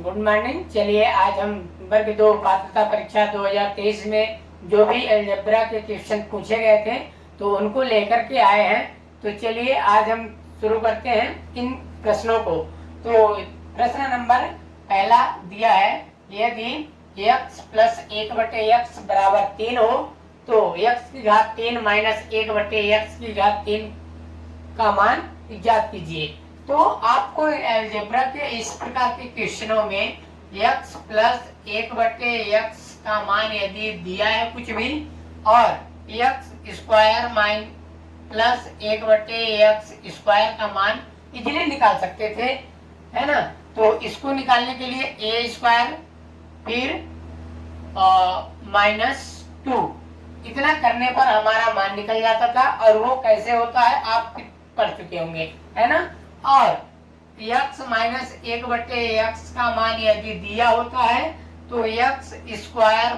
Good morning. चलिए आज हम वर्ग 2 पात्रता परीक्षा 2023 में जो भी अलजेब्रा के क्वेश्चन पूछे गए थे तो उनको लेकर के आए हैं। तो चलिए आज हम शुरू करते हैं इन प्रश्नों को। तो प्रश्न नंबर पहला दिया है, यदि x प्लस 1/x बराबर 3 हो तो x की घात 3 माइनस 1/x की घात 3 का मान ज्ञात कीजिए। तो आपको अलजेब्रा के इस प्रकार के क्वेश्चनों में x प्लस 1/x का मान यदि दिया है कुछ भी और x square plus 1/x square का मान इजीली निकाल सकते थे, है ना। तो इसको निकालने के लिए a स्क्वायर फिर -2 इतना करने पर हमारा मान निकल जाता था। और वो कैसे होता है आप पढ़ चुके होंगे, है ना। और x माइनस 1/x का मान यदि दिया होता है तो x square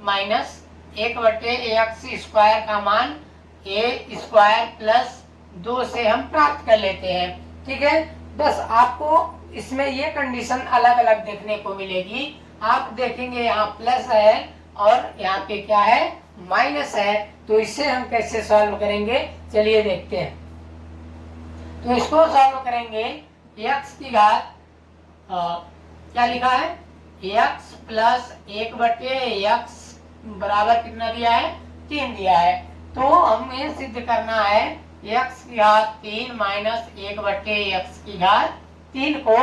minus 1/x square का मान a स्क्वायर प्लस 2 से हम प्राप्त कर लेते हैं। ठीक है, बस आपको इसमें ये कंडीशन अलग अलग देखने को मिलेगी। आप देखेंगे यहाँ प्लस है और यहाँ पे क्या है, माइनस है। तो इससे हम कैसे सॉल्व करेंगे, चलिए देखते हैं। तो इसको सॉल्व करेंगे, x की घात क्या लिखा है, x प्लस 1/x बराबर कितना दिया है, 3 दिया है। तो हमें सिद्ध करना है x की घात 3 माइनस 1/x की घात 3 को।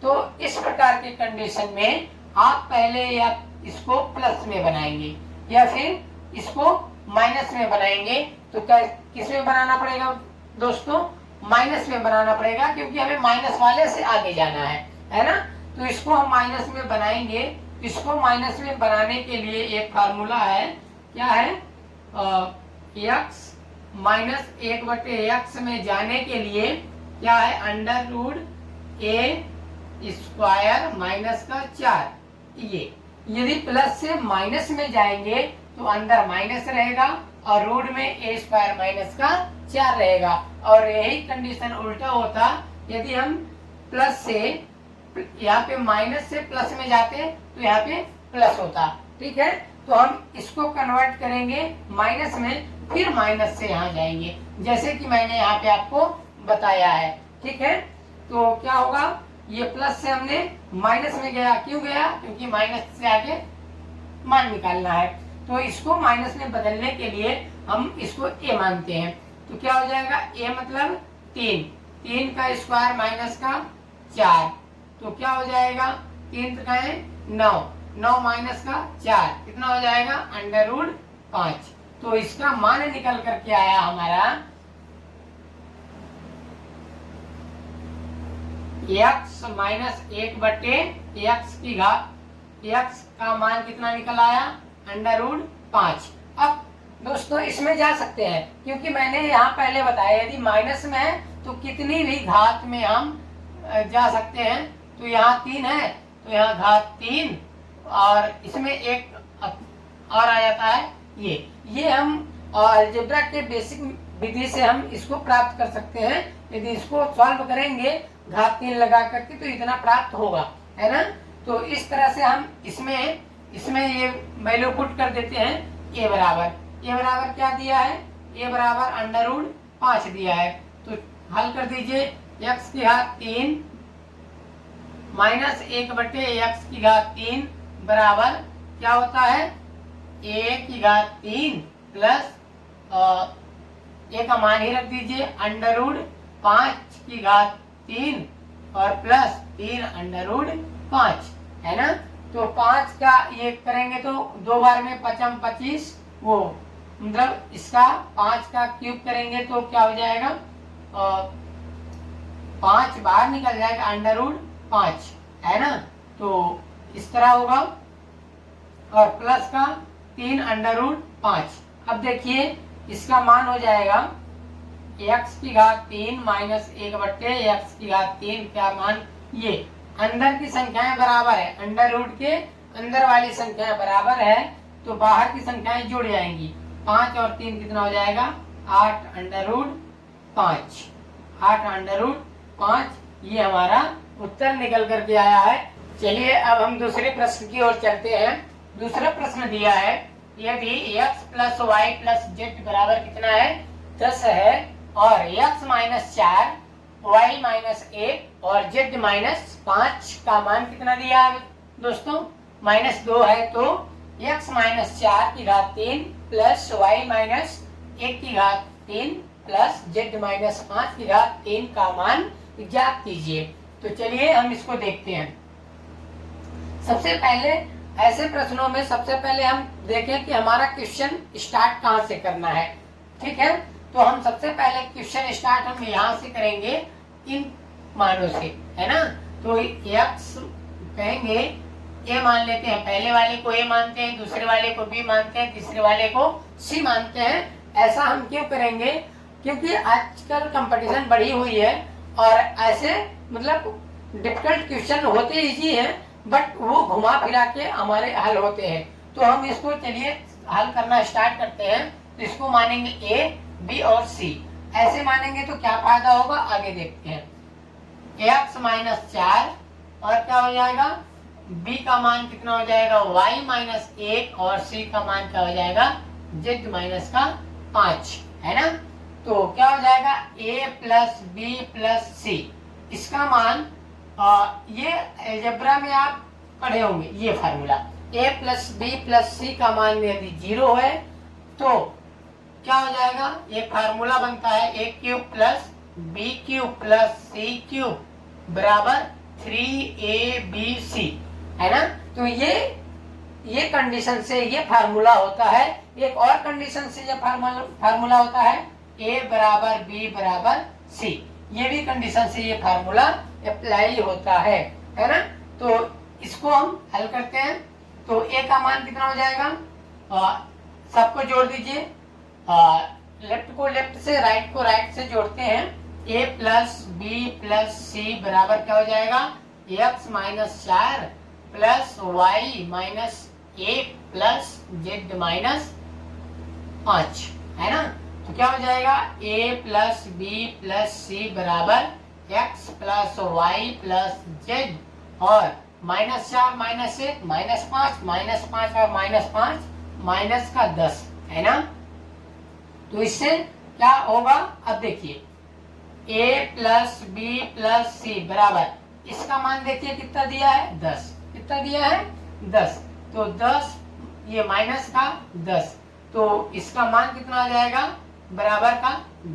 तो इस प्रकार की कंडीशन में आप पहले या इसको प्लस में बनाएंगे या फिर इसको माइनस में बनाएंगे। तो किस में बनाना पड़ेगा दोस्तों, माइनस में बनाना पड़ेगा, क्योंकि हमें माइनस वाले से आगे जाना है ना। तो इसको हम माइनस में बनाएंगे। इसको माइनस में बनाने के लिए एक फार्मूला है, क्या है, x माइनस 1/x में जाने के लिए क्या है, under root a square minus का 4। ये यदि प्लस से माइनस में जाएंगे तो अंदर माइनस रहेगा और रूट में a स्क्वायर माइनस का 4 रहेगा। और यही कंडीशन उल्टा होता, यदि हम प्लस से यहाँ पे माइनस से प्लस में जाते तो यहाँ पे प्लस होता। ठीक है, तो हम इसको कन्वर्ट करेंगे माइनस में, फिर माइनस से यहाँ जाएंगे, जैसे कि मैंने यहाँ पे आपको बताया है। ठीक है, तो क्या होगा, ये प्लस से हमने माइनस में गया, क्यों गया, क्योंकि माइनस से आगे मान निकालना है। तो इसको माइनस में बदलने के लिए हम इसको a मानते हैं। तो क्या हो जाएगा, a मतलब 3 का स्क्वायर माइनस का 4। तो क्या हो जाएगा, 3 का है 9 माइनस का 4 कितना हो जाएगा, अंडर रूट 5। तो इसका मान निकल करके आया हमारा x माइनस 1/x की घात, x का मान कितना निकल आया, अंडर रूट 5। अब दोस्तों इसमें जा सकते हैं, क्योंकि मैंने यहाँ पहले बताया यदि माइनस में है तो कितनी भी घात में हम जा सकते हैं। तो यहाँ 3 है तो यहाँ घात 3 और इसमें एक और आ जाता है ये हम अलजेब्रा के बेसिक विधि से हम इसको प्राप्त कर सकते हैं। यदि इसको सॉल्व करेंगे घात 3 लगा करके तो इतना प्राप्त होगा, है ना। तो इस तरह से हम इसमें ये वैल्यू पुट कर देते हैं। a बराबर क्या दिया है, a बराबर अंडर रूट 5 दिया है। तो हल कर दीजिए, x की घात 3 माइनस 1/x की घात 3 बराबर क्या होता है, a की घात 3 प्लस a का मान ही रख दीजिए, अंडर रूट 5 की घात 3 और प्लस 3 अंडर रूट 5, है ना। तो 5 का ये करेंगे तो 2 बार में 5 25, वो मतलब इसका 5 का क्यूब करेंगे तो क्या हो जाएगा, 5 बाहर निकल जाएगा, अंडर रूट 5, है ना। तो इस तरह होगा और प्लस का 3 अंडर रूट 5। अब देखिए इसका मान हो जाएगा x की घात 3 माइनस 1/x की घात 3 क्या मान, ये अंदर की संख्याएं बराबर है, अंडर रूट के अंदर वाली संख्याएं बराबर है तो बाहर की संख्याएं जुड़ जाएंगी। 5 और 3 कितना हो जाएगा, 8 अंडर रूट 5, 8 अंडर रूट 5 ये हमारा उत्तर निकल करके आया है। चलिए अब हम दूसरे प्रश्न की ओर चलते हैं। दूसरा प्रश्न दिया है, यदि x plus Y plus Z बराबर कितना है 10 है और x माइनस 4 y माइनस 1 और z माइनस 5 का मान कितना दिया है दोस्तों -2 है, तो x माइनस 4 की घात 3 प्लस y माइनस 1 की घात 3 प्लस z माइनस 5 की घात 3 का मान ज्ञात कीजिए। तो चलिए हम इसको देखते हैं। सबसे पहले ऐसे प्रश्नों में सबसे पहले हम देखें कि हमारा क्वेश्चन स्टार्ट कहाँ से करना है। ठीक है, तो हम सबसे पहले क्वेश्चन स्टार्ट हम यहाँ से करेंगे इन मानों से, है ना। तो x कहेंगे a मान लेते हैं, पहले वाले को a मानते हैं, दूसरे वाले को b मानते हैं, तीसरे वाले को c मानते हैं। ऐसा हम क्यों करेंगे, क्योंकि आजकल कंपटीशन बढ़ी हुई है और ऐसे मतलब डिफिकल्ट क्वेश्चन होते इजी हैं बट वो घुमा फिरा के हमारे हल होते हैं। तो हम इसको चलिए हल करना स्टार्ट करते हैं। तो इसको मानेंगे a, b और c। ऐसे मानेंगे तो क्या फायदा होगा आगे देखते हैं। x माइनस 4 और क्या हो जाएगा b का मान कितना हो जाएगा y माइनस 1 और c का मान क्या हो जाएगा z माइनस का 5, है ना। तो क्या हो जाएगा a plus B plus C, इसका मान ये अलजेब्रा में आप पढ़े होंगे ये formula a plus B plus C का मान यदि 0 है तो क्या हो जाएगा, ये फार्मूला बनता है a cube plus B cube plus C cube बराबर 3abc, है ना। तो ये कंडीशन से ये फार्मूला होता है। एक और कंडीशन से ये फार्मूला होता है a बराबर b बराबर c, ये भी कंडीशन से ये फार्मूला अप्लाई होता है ना। तो इसको हम हल करते हैं। तो a का मान कितना हो जाएगा, सबको जोड़ दीजिए, लेफ्ट को लेफ्ट से राइट को राइट से जोड़ते हैं। a plus B plus C बराबर क्या हो जाएगा x minus 4 plus Y minus 1 plus z minus 5, है ना। तो क्या हो जाएगा a plus B plus C बराबर x plus Y plus z और -4 -1 -5 और -5 माइनस का 10, है ना। तो इससे क्या होगा, अब देखिए a plus B plus C बराबर इसका मान देखिए कितना दिया है 10, कितना दिया है 10, तो 10 ये माइनस का 10, तो इसका मान कितना आ जाएगा बराबर का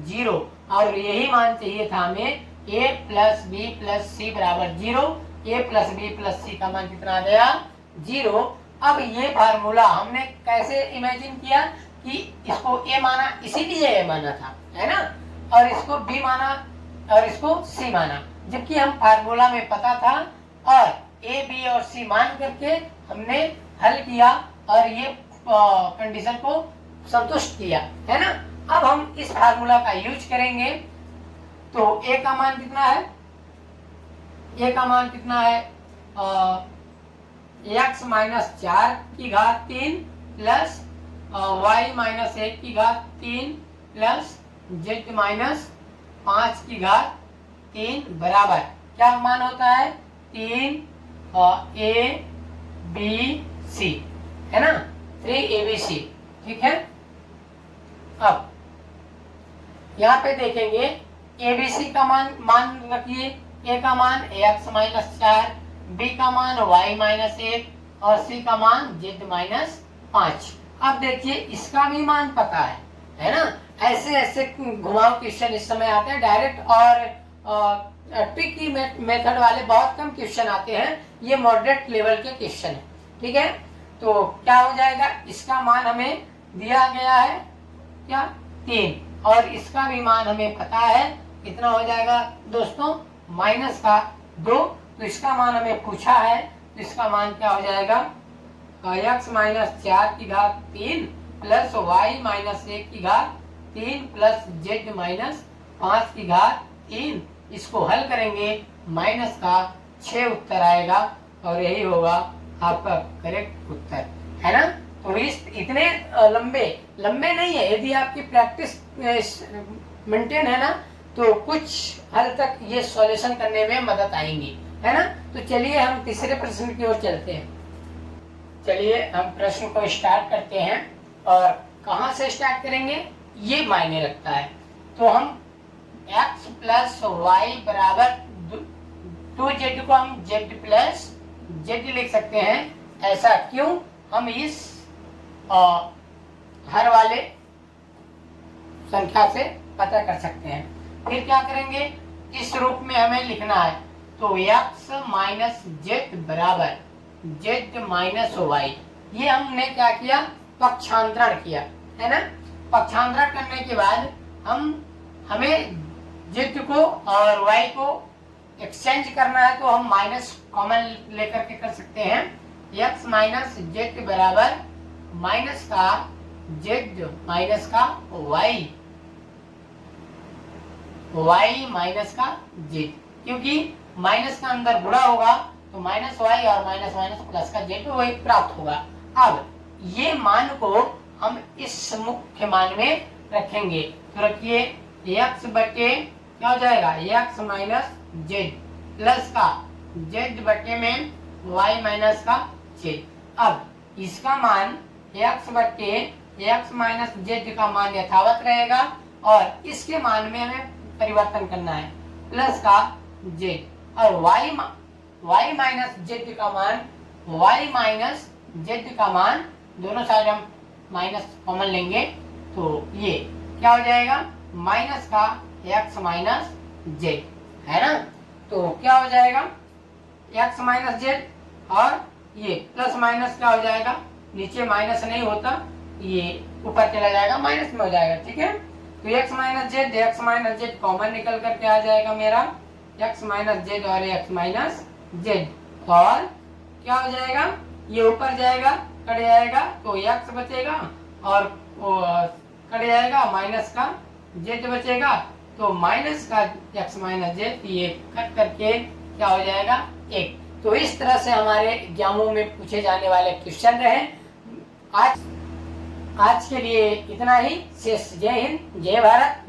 0। और यही मान चाहिए था हमें a plus B plus C बराबर 0, a plus B plus C का मान कितना आ गया 0। अब ये फार्मूला हमने कैसे इमेजिन किया कि इसको a माना इसीलिए a माना था, है ना, और इसको b माना और इसको c माना, जबकि हम फार्मूला में पता था और a b और c मान करके हमने हल किया और ये कंडीशन को संतुष्ट किया, है ना। अब हम इस फार्मूला का यूज करेंगे। तो a का मान कितना है, a का मान कितना है x माइनस 4 की घात 3 प्लस y माइनस 1 की घात 3 प्लस z माइनस 5 की घात 3 बराबर क्या मान होता है 3 a b c, है ना, 3abc। ठीक है, अब यहाँ पे देखेंगे ABC का मान रखिए, A का मान x माइनस 4, B का मान y माइनस 1 और C का मान z माइनस 5। अब देखिए इसका भी मान पता है ना। ऐसे ऐसे घुमाव क्वेश्चन इस समय आते हैं, डायरेक्ट और ट्रिकी मेथड वाले बहुत कम क्वेश्चन आते हैं, ये मॉडरेट लेवल के क्वेश्चन है। ठीक है, तो क्या हो जाएगा, इसका मान हमें दिया गया है क्या 3 और इसका भी मान हमें पता है कितना हो जाएगा दोस्तों माइनस का 2। तो इसका मान हमें पूछा है, तो इसका मान क्या हो जाएगा x माइनस 4 की घात 3 प्लस y माइनस 1 की घात 3 प्लस z माइनस 5 की घात 3। इसको हल करेंगे माइनस का 6 उत्तर आएगा और यही होगा आपका करेक्ट उत्तर, है ना। तो इस इतने लंबे नहीं है, यदि आपकी प्रैक्टिस मेंटेन है ना तो कुछ हद तक ये सॉल्यूशन करने में मदद आएंगी। है ना। तो चलिए हम तीसरे प्रश्न की ओर चलते हैं। चलिए हम प्रश्न को स्टार्ट करते हैं और कहाँ से स्टार्ट करेंगे ये मायने रखता है। तो हम x प्लस वाई बराबर 2z को हम z प्लस z लिख सकते हैं। ऐसा क्यों, हम इस हर वाले संख्या से पता कर सकते हैं। फिर क्या करेंगे, इस रूप में हमें लिखना है। तो x माइनस जेड बराबर जेड माइनस वाई, ये हमने क्या किया, पक्षांतरण किया, है ना। पक्षांतरण करने के बाद हमें जेड को और वाई को एक्सचेंज करना है, तो हम माइनस कॉमन लेकर के कर सकते हैं। x माइनस जेड बराबर माइनस का जेड माइनस का वाई, वाई माइनस का जेड, क्योंकि माइनस का अंदर गुणा होगा तो माइनस वाई और माइनस माइनस प्लस का जेड वही प्राप्त होगा। अब ये मान को हम इस मुख्य मान में रखेंगे। तो रखिए x बटे क्या हो जाएगा, x माइनस जेड प्लस का जेड बटे में y माइनस का जेड। अब इसका मान x बटे x माइनस जेड का मान यथावत रहेगा और इसके मान में हमें परिवर्तन करना है, प्लस का जेड, और y माइनस जेड का मान, y माइनस जेड का मान, दोनों साइड हम माइनस कॉमन लेंगे तो ये क्या हो जाएगा, माइनस का x माइनस जेड, है ना। तो क्या हो जाएगा, x माइनस जेड और ये प्लस माइनस क्या हो जाएगा, नीचे माइनस नहीं होता, ये ऊपर चला जाएगा, माइनस में हो जाएगा, ठीक है। तो x माइनस जेड कॉमन निकल करके आ जाएगा मेरा, x माइनस जेड और x माइनस जेड, और क्या हो जाएगा, ये ऊपर जाएगा, कट जाएगा तो x बचेगा और कट जाएगा, माइनस का जेड बचेगा, तो माइनस का x माइनस जेड, ये कट करके क्या हो जाएगा, 1। तो इस तरह से हमारे एग्जामों में पूछे जाने वाले क्वेश्चन रहे। आज के लिए इतना ही। जय हिंद, जय भारत।